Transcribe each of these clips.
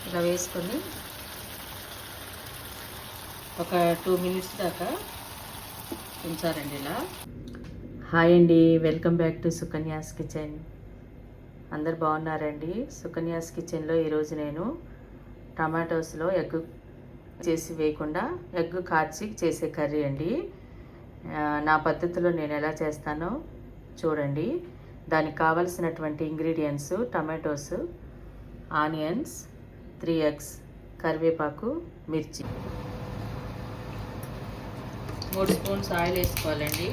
ఇలా వేసుకొని ఒక 2 మినిట్స్ దాకా ఉంచారండి ఇలా. హాయ్ అండి, welcome back to Sukanya's kitchen. అందరు బాగున్నారండి? సుకన్యాస్ కిచెన్లో ఈరోజు నేను టమాటోస్లో ఎగ్ చేసి వేయకుండా ఎగ్ కార్చి చేసే కర్రీ అండి. నా పద్ధతిలో నేను ఎలా చేస్తానో చూడండి. దానికి కావలసినటువంటి ఇంగ్రీడియంట్స్: టమాటోస్, ఆనియన్స్, 3 ఎగ్స్, కరివేపాకు, మిర్చి. 3 స్పూన్స్ ఆయిల్ వేసుకోవాలండి.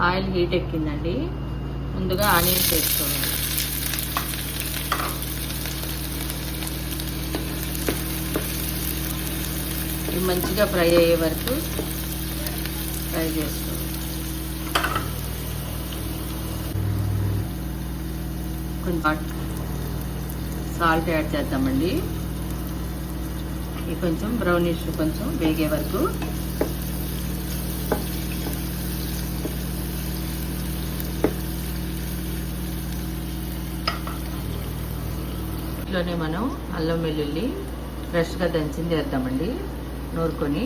ఆయిల్ హీట్ ఎక్కిందండి. ముందుగా ఆనియన్స్ వేసుకోవాలి. ఇవి మంచిగా ఫ్రై అయ్యే వరకు ఫ్రై చేసుకోవాలి. కొంచెం సాల్ట్ యాడ్ చేద్దామండి. ఇది కొంచెం బ్రౌనిష్ కొంచెం వేగే వరకు. ఇంట్లోనే మనం అల్లం వెల్లుల్లి ఫ్రెష్గా దంచింది వేద్దామండి, నూరుకొని.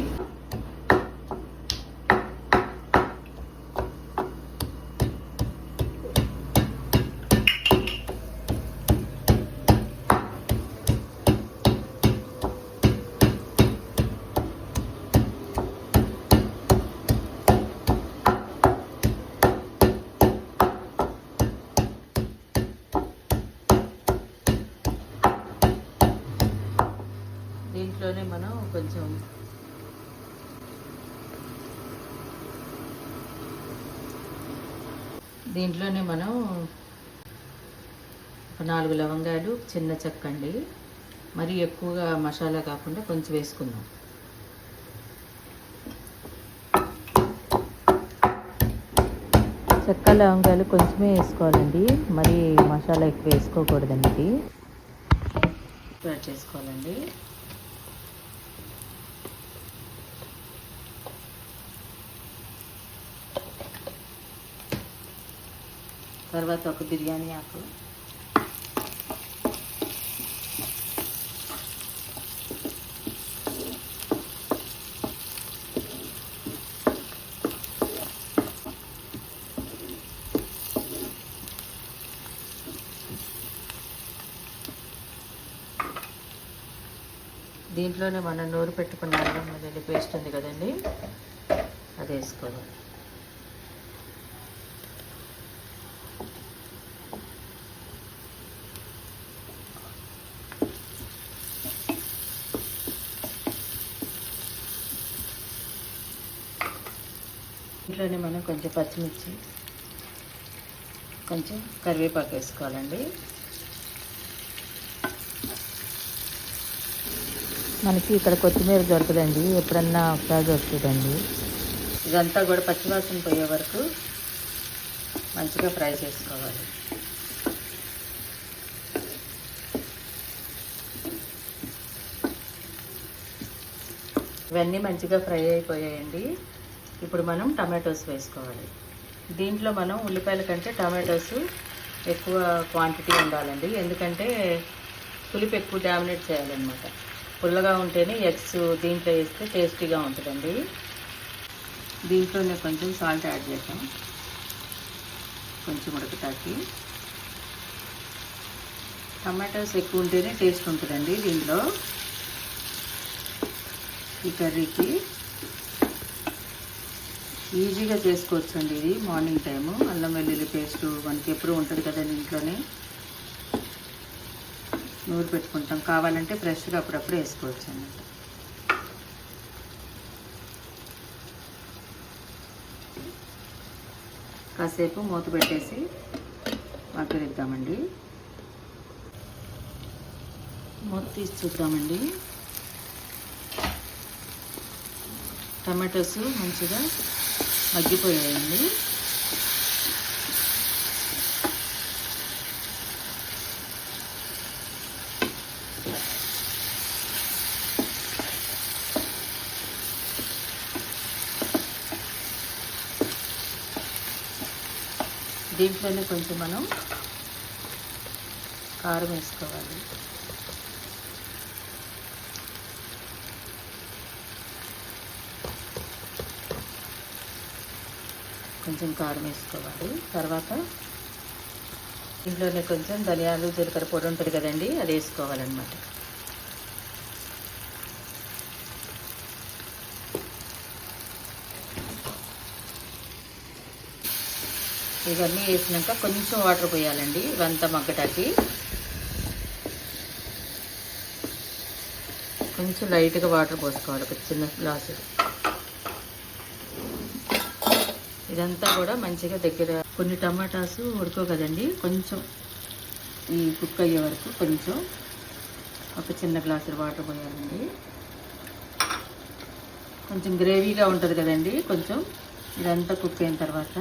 దీంట్లోనే మనం కొంచెం ఒక 4 లవంగాలు, చిన్న చెక్క అండి. మరీ ఎక్కువగా మసాలా కాకుండా కొంచెం వేసుకుందాం. చెక్క లవంగాలు కొంచెమే వేసుకోవాలండి, మరి మసాలా ఎక్కువ వేసుకోకూడదండి. ఇది యాడ్ చేసుకోవాలండి. తర్వాత ఒక బిర్యానీ ఆకు, దీంట్లోనే మనం నూరు పెట్టుకున్న అల్లం వెల్లుల్లి పేస్ట్ ఉంది కదండి, అది వేసుకోవాలి. ఇంట్లోనే మనం కొంచెం పచ్చిమిర్చి, కొంచెం కరివేపాకు వేసుకోవాలండి. మనకి ఇక్కడ కొత్తిమీర దొరకదండి, ఎప్పుడన్నా ఒకసారి దొరుకుతుందండి. ఇదంతా కూడా పచ్చివాసన పోయే వరకు మంచిగా ఫ్రై చేసుకోవాలి. ఇవన్నీ మంచిగా ఫ్రై అయిపోయాయండి. ఇప్పుడు మనం టమాటోస్ వేసుకోవాలి. దీంట్లో మనం ఉల్లిపాయల కంటే టమాటోస్ ఎక్కువ క్వాంటిటీ ఉండాలండి, ఎందుకంటే పులుపు ఎక్కువ డామినేట్ చేయాలన్నమాట. పుల్లగా ఉంటేనే ఎగ్స్ దీంట్లో వేస్తే టేస్టీగా ఉంటుందండి. దీంట్లోనే కొంచెం సాల్ట్ యాడ్ చేద్దాం, కొంచెం ఉడకటానికి. టమాటోస్ ఎక్కువ ఉంటేనే టేస్ట్ ఉంటుందండి దీంట్లో, ఈ కర్రీకి. ఈజీగా చేసుకోవచ్చండి ఇది మార్నింగ్ టైము. అల్లం వెల్లుల్లి పేస్టు మనకి ఎప్పుడు ఉంటుంది కదండి, ఇంట్లోనే నూరు పెట్టుకుంటాం. కావాలంటే ఫ్రెష్గా అప్పుడప్పుడు వేసుకోవచ్చు అన్నమాట. కాసేపు మూత పెట్టేసి మగ్గనిద్దామండి. మూత తీసి చూద్దామండి. టమాటోస్ మంచిగా మగ్గిపోయాయండి. దీంట్లోనే కొంచెం మనం కారం వేసుకోవాలి. కొంచెం కారం వేసుకోవాలి. తర్వాత ఇంట్లోనే కొంచెం ధనియాలు జీలకర్ర పొడి ఉంటుంది కదండి, అది వేసుకోవాలన్నమాట. ఇవన్నీ వేసినాక కొంచెం వాటర్ పోయాలండి ఇవంతా మగ్గటానికి. కొంచెం లైట్గా వాటర్ పోసుకోవాలి, ఒక చిన్న గ్లాసు. ఇదంతా కూడా మంచిగా దగ్గర. కొన్ని టమాటాసు ఉడకో కదండి, కొంచెం ఈ కుక్ అయ్యే వరకు కొంచెం ఒక చిన్న గ్లాసు వాటర్ పోయాలండి. కొంచెం గ్రేవీగా ఉంటుంది కదండి, కొంచెం ఇదంతా కుక్ అయిన తర్వాత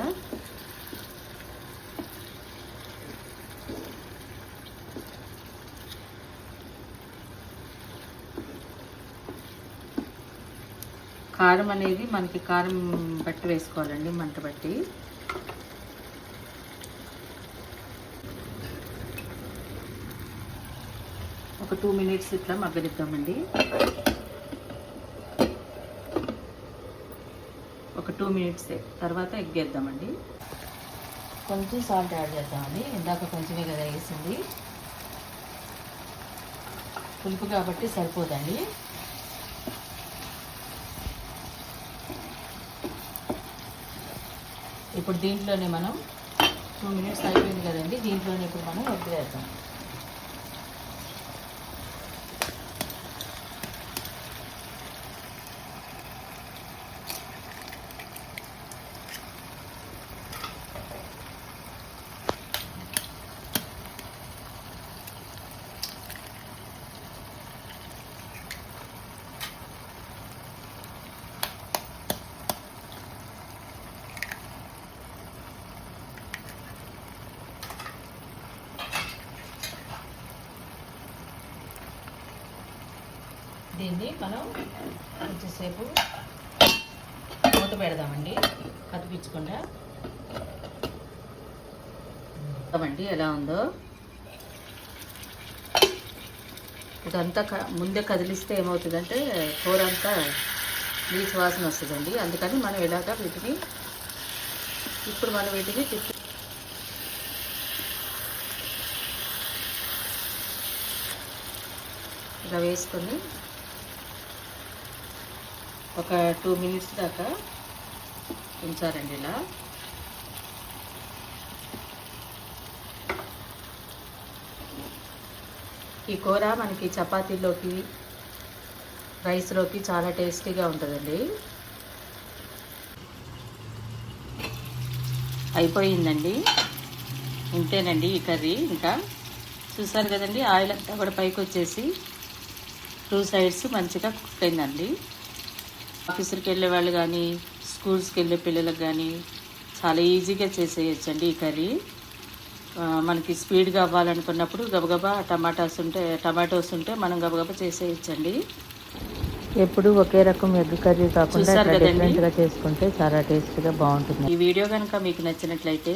కారం అనేది మనకి కారం బట్టి వేసుకోవాలండి, మంట బట్టి. ఒక 2 మినిట్స్ ఇట్లా మగ్గనిద్దామండి. ఒక 2 మినిట్స్ తర్వాత ఎగ్గేద్దామండి. కొంచెం సాల్ట్ యాడ్ చేద్దామండి, ఇందాక కొంచెమే కదా వేసింది, పులుపు కాబట్టి సరిపోదండి. ఇప్పుడు దీంట్లోనే మనం 2 మినిట్స్ అయిపోయింది కదండి, దీంట్లోనే ఇప్పుడు మనం ఎగ్ వేద్దాం. దీన్ని మనం కొంచెంసేపు మూత పెడదామండి, కదిపించకుండా. చూద్దామండి ఎలా ఉందో. ఇదంతా ముందే కదిలిస్తే ఏమవుతుందంటే కూర అంతా నీచు వాసన వస్తుందండి, అందుకని మనం ఇలాగా వీటిని ఇప్పుడు మనం వీటిని ఇలా వేసుకొని ఒక 2 మినిట్స్ దాకా ఉంచారండి. ఇలా ఈ కూర మనకి చపాతీలోకి రైస్లోకి చాలా టేస్టీగా ఉంటుందండి. అయిపోయిందండి, ఇంతేనండి ఈ కర్రీ. ఇంకా చూసారు కదండి, ఆయిల్ అంతా కూడా పైకి వచ్చేసి 2 సైడ్స్ మంచిగా కుక్ అయిందండి. ఆఫీసులకు వెళ్ళే వాళ్ళు కానీ స్కూల్స్కి వెళ్ళే పిల్లలకు కానీ చాలా ఈజీగా చేసేయచ్చండి ఈ కర్రీ. మనకి స్పీడ్గా అవ్వాలనుకున్నప్పుడు గబగబా టమాటోస్ ఉంటే మనం గబగబా చేసేయచ్చండి. ఎప్పుడు ఒకే రకం ఎగ్ కర్రీ కాకుండా డిఫరెంట్గా చేసుకుంటే చాలా టేస్టీగా బాగుంటుంది. ఈ వీడియో కనుక మీకు నచ్చినట్లయితే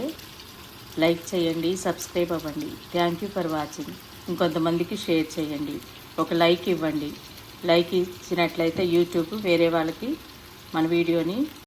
లైక్ చేయండి, సబ్స్క్రైబ్ అవ్వండి. Thank you for watching. ఇంకొంతమందికి షేర్ చేయండి, ఒక లైక్ ఇవ్వండి. లైక్ ఇచ్చినట్లయితే యూట్యూబ్ వేరే వాళ్ళకి మన వీడియోని